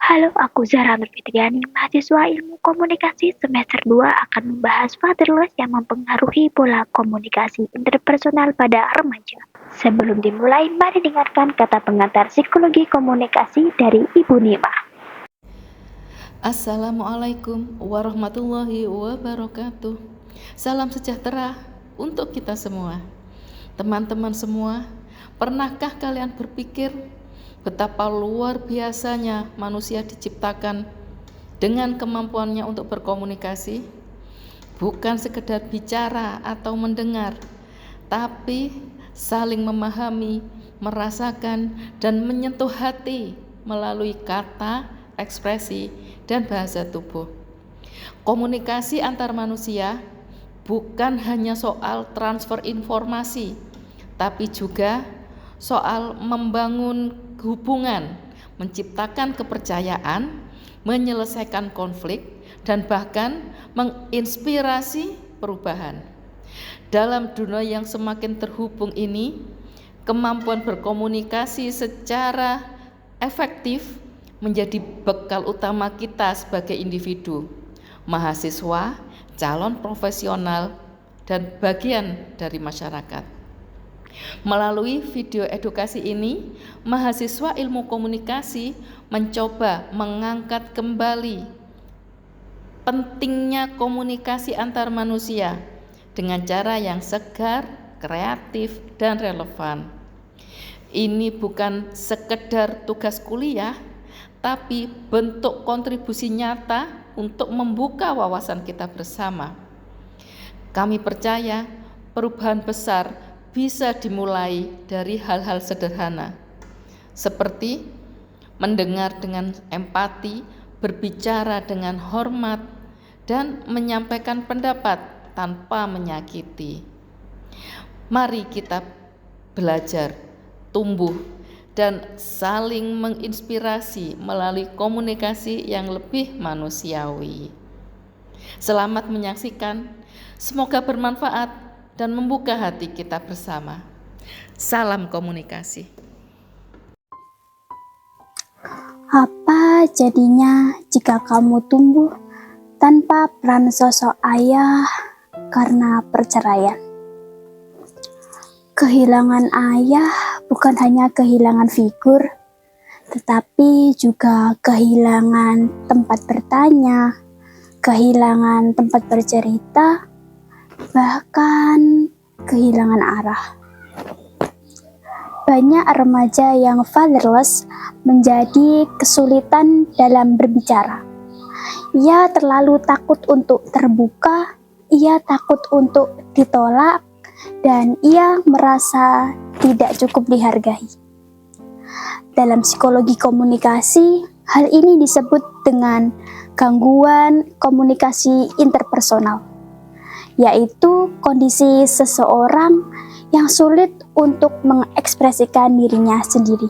Halo, aku Zahra Nurfitriani, mahasiswa Ilmu Komunikasi semester 2 akan membahas fatherless yang mempengaruhi pola komunikasi interpersonal pada remaja. Sebelum dimulai, mari dengarkan kata pengantar psikologi komunikasi dari Ibu Nima. Assalamualaikum warahmatullahi wabarakatuh. Salam sejahtera untuk kita semua. Teman-teman semua, pernahkah kalian berpikir betapa luar biasanya manusia diciptakan dengan kemampuannya untuk berkomunikasi? Bukan sekedar bicara atau mendengar, tapi saling memahami, merasakan, dan menyentuh hati melalui kata, ekspresi, dan bahasa tubuh. Komunikasi antar manusia bukan hanya soal transfer informasi, tapi juga soal membangun hubungan, menciptakan kepercayaan, menyelesaikan konflik, dan bahkan menginspirasi perubahan. Dalam dunia yang semakin terhubung ini, kemampuan berkomunikasi secara efektif menjadi bekal utama kita sebagai individu, mahasiswa, calon profesional, dan bagian dari masyarakat. Melalui video edukasi ini, mahasiswa ilmu komunikasi mencoba mengangkat kembali pentingnya komunikasi antar manusia dengan cara yang segar, kreatif, dan relevan. Ini bukan sekedar tugas kuliah, tapi bentuk kontribusi nyata untuk membuka wawasan kita bersama. Kami percaya perubahan besar bisa dimulai dari hal-hal sederhana, seperti mendengar dengan empati, berbicara dengan hormat, dan menyampaikan pendapat tanpa menyakiti. Mari kita belajar, tumbuh, dan saling menginspirasi melalui komunikasi yang lebih manusiawi. Selamat menyaksikan, semoga bermanfaat dan membuka hati kita bersama. Salam komunikasi. Apa jadinya jika kamu tumbuh tanpa peran sosok ayah karena perceraian? Kehilangan ayah bukan hanya kehilangan figur, tetapi juga kehilangan tempat bertanya, kehilangan tempat bercerita, bahkan kehilangan arah. Banyak remaja yang fatherless menjadi kesulitan dalam berbicara. Ia terlalu takut untuk terbuka, ia takut untuk ditolak, dan ia merasa tidak cukup dihargai. Dalam psikologi komunikasi, hal ini disebut dengan gangguan komunikasi interpersonal, yaitu kondisi seseorang yang sulit untuk mengekspresikan dirinya sendiri.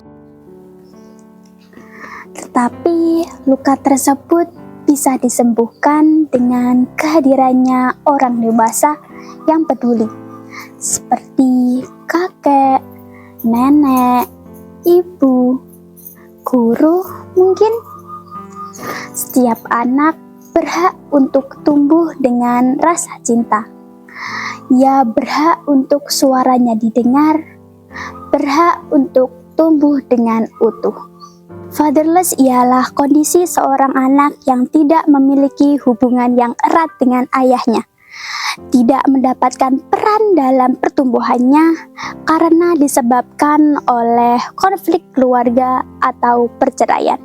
Tetapi luka tersebut bisa disembuhkan dengan kehadirannya orang dewasa yang peduli, seperti kakek, nenek, ibu, guru mungkin. Setiap anak berhak untuk tumbuh dengan rasa cinta. Ia berhak untuk suaranya didengar, berhak untuk tumbuh dengan utuh. Fatherless ialah kondisi seorang anak yang tidak memiliki hubungan yang erat dengan ayahnya, tidak mendapatkan peran dalam pertumbuhannya karena disebabkan oleh konflik keluarga atau perceraian.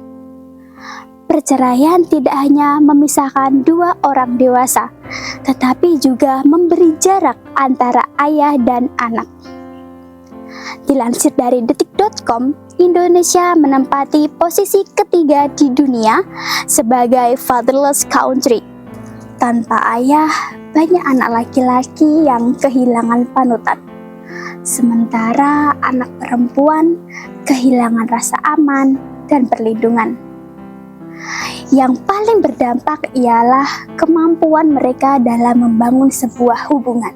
Perceraian tidak hanya memisahkan dua orang dewasa, tetapi juga memberi jarak antara ayah dan anak. Dilansir dari detik.com, Indonesia menempati posisi ketiga di dunia sebagai fatherless country. Tanpa ayah, banyak anak laki-laki yang kehilangan panutan. Sementara anak perempuan kehilangan rasa aman dan perlindungan. Yang paling berdampak ialah kemampuan mereka dalam membangun sebuah hubungan.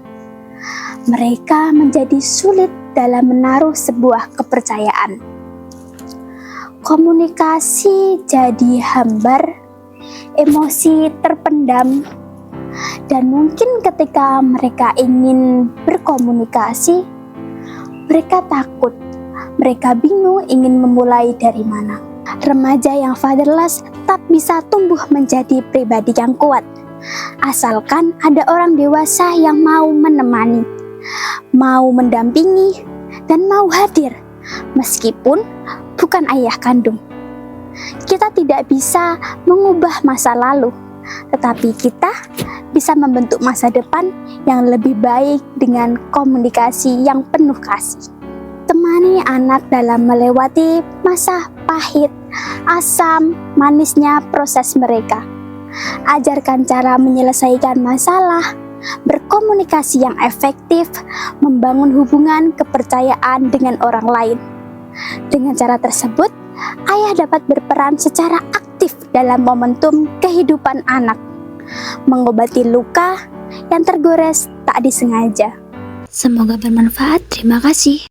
Mereka menjadi sulit dalam menaruh sebuah kepercayaan. Komunikasi jadi hambar, emosi terpendam, dan mungkin ketika mereka ingin berkomunikasi, mereka takut, mereka bingung ingin memulai dari mana. Remaja yang fatherless tak bisa tumbuh menjadi pribadi yang kuat, asalkan ada orang dewasa yang mau menemani, mau mendampingi, dan mau hadir, meskipun bukan ayah kandung. Kita tidak bisa mengubah masa lalu, tetapi kita bisa membentuk masa depan yang lebih baik dengan komunikasi yang penuh kasih. Temani anak dalam melewati masa pahit, asam, manisnya proses mereka. Ajarkan cara menyelesaikan masalah, berkomunikasi yang efektif, membangun hubungan kepercayaan dengan orang lain. Dengan cara tersebut, ayah dapat berperan secara aktif dalam momentum kehidupan anak, mengobati luka yang tergores tak disengaja. Semoga bermanfaat. Terima kasih.